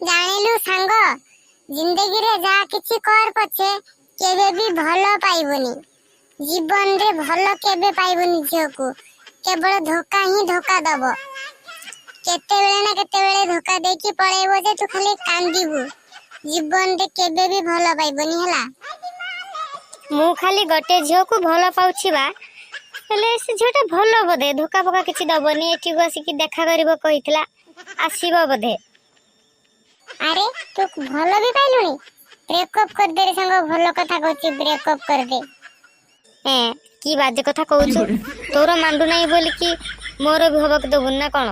ଜାଣିଲୁ ସାଙ୍ଗ, ଜିନ୍ଦଗିରେ ଯାହା କିଛି କର ପଛେ କେବେ ବି ଭଲ ପାଇବୁନି। ଜୀବନରେ ଭଲ କେବେ ପାଇବୁନି ଝିଅକୁ, କେବଳ ଧୋକା ହିଁ ଧୋକା ଦବ। କେତେବେଳେ ନା କେତେବେଳେ ଧୋକା ଦେଇକି ପଳେଇବ ଯେ ତୁ ଖାଲି କାନ୍ଦିବୁ। ଜୀବନରେ କେବେ ବି ଭଲ ପାଇବୁନି ହେଲା। ମୁଁ ଖାଲି ଗୋଟେ ଝିଅକୁ ଭଲ ପାଉଛି ବା, ହେଲେ ସେ ଝିଅଟା ଭଲ ବୋଧେ, ଧୋକା ଫୋକା କିଛି ଦବନି, ଏଠିକୁ ଆସିକି ଦେଖା କରିବ କହିଥିଲା, ଆସିବ ବୋଧେ। ଆରେ ତୁ ଭଲ ବି ପାଇଲୁଣି? ବ୍ରେକଅପ୍ କରିଦେ ରେ ସାଙ୍ଗ, ଭଲ କଥା କହୁଛି, ବ୍ରେକଅପ୍ କରିଦେ। କି ବାଜେ କଥା କହୁଛୁ? ତୋର ମାଣ୍ଡୁ ନାହିଁ ବୋଲିକି ମୋର ବି ହବାକୁ ଦବୁନି ନା କଣ?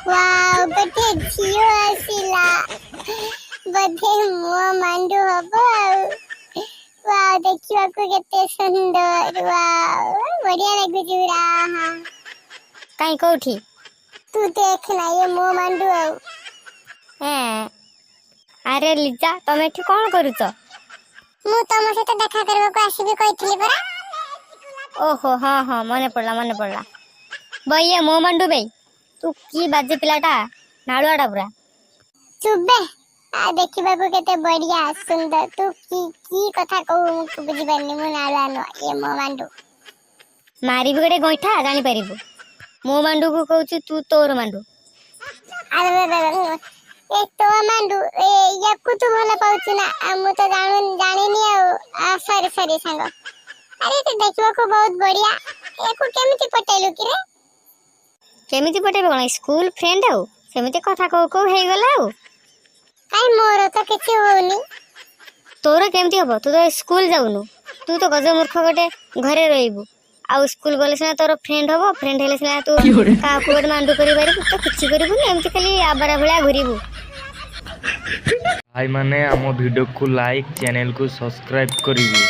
ୱାଓ, ଗୋଟେ ଝିଅ ଆସିଲା, ବୋଧେ ମୋ ମାଣ୍ଡୁ ହବ ଆଉ। ୱାଓ, ଦେଖିବାକୁ କେତେ ସୁନ୍ଦର, ୱାଓ ବଢିଆ ଲାଗୁଛି ପୁରା। କାଇଁ କୋଉଠି? ତୁ ଦେଖ ନା, ଇଏ ମୋ ମାଣ୍ଡୁ ଆଉ। ଆରେ ଲିଜା, ତମେ ଏଠି କଣ କରୁଛ? ମୁଁ ତମ ସହିତ ଦେଖା କରିବାକୁ ଆସିବି କହିଥିଲି ପରା। ଓହୋ, ହଁ ମନେ ପଡିଲା। ବଇଏ ମୋ ମାଣ୍ଡୁ ବେ, ତୁ କି ବାଜେ ପିଲାଟା, ନାଳୁଆଟା ପୁରା। ଚୁବେ, ଦେଖିବାକୁ କେତେ ବଢିଆ ସୁନ୍ଦର। ତୁ କି କଥା କହୁ ମୁଁ ବୁଝିପାରିନି। ମୁଁ ନାଳୁଆ ନୁହଁ, ଇଏ ମୋ ମାଣ୍ଡୁ। ମାରିବି ଗୋଟେ ଗଇଁଠା, ଜାଣିପାରିବୁ। ମୋ ମାଣ୍ଡୁକୁ କହୁଛୁ ତୁ ତୋର ମାଣ୍ଡୁ। ଏ ତୋ ମାଣ୍ଡୁ, ୟାକୁ ତୁ ଭଲ ପାଉଛୁ ନା? ମୁଁ ତ ଜାଣିନି ଆଉ। ସରି ସାଙ୍ଗ। ଆରେ ତୁ ଦେଖିବାକୁ ବହୁତ ବଢିଆ, ୟାକୁ କେମିତି ପଟେଇଲୁ କି ରେ? କେମିତି ପଟେଇବ କଣ, ସ୍କୁଲ ଫ୍ରେଣ୍ଡ ଆଉ, ସେମିତି କଥା କହୁ କହୁ ହେଇଗଲା ଆଉ। କାଇଁ ମୋର ତ କିଛି ହଉନି। ତୋର କେମିତି ହବ? ତୁ ତ ସ୍କୁଲ ଯାଉନୁ, ତୁ ତ ଗଜମୂର୍ଖ ଗୋଟେ, ଘରେ ରହିବୁ। ଆଉ ସ୍କୁଲ ଗଲେ ସିନା ତୋର ଫ୍ରେଣ୍ଡ ହବ, ଫ୍ରେଣ୍ଡ ହେଲେ ସିନା ତୁ କାହାକୁ ଗୋଟେ ମାଣ୍ଡୁ କରିପାରିବୁ। ତ କିଛି କରିବୁନି, ଏମିତି ଖାଲି ଆବାରା ଭଳିଆ ଘୁରିବୁ। ଭାଇମାନେ ଆମ ଭିଡ଼ିଓକୁ ଲାଇକ୍, ଚ୍ୟାନେଲକୁ ସବସ୍କ୍ରାଇବ୍ କରିବେ।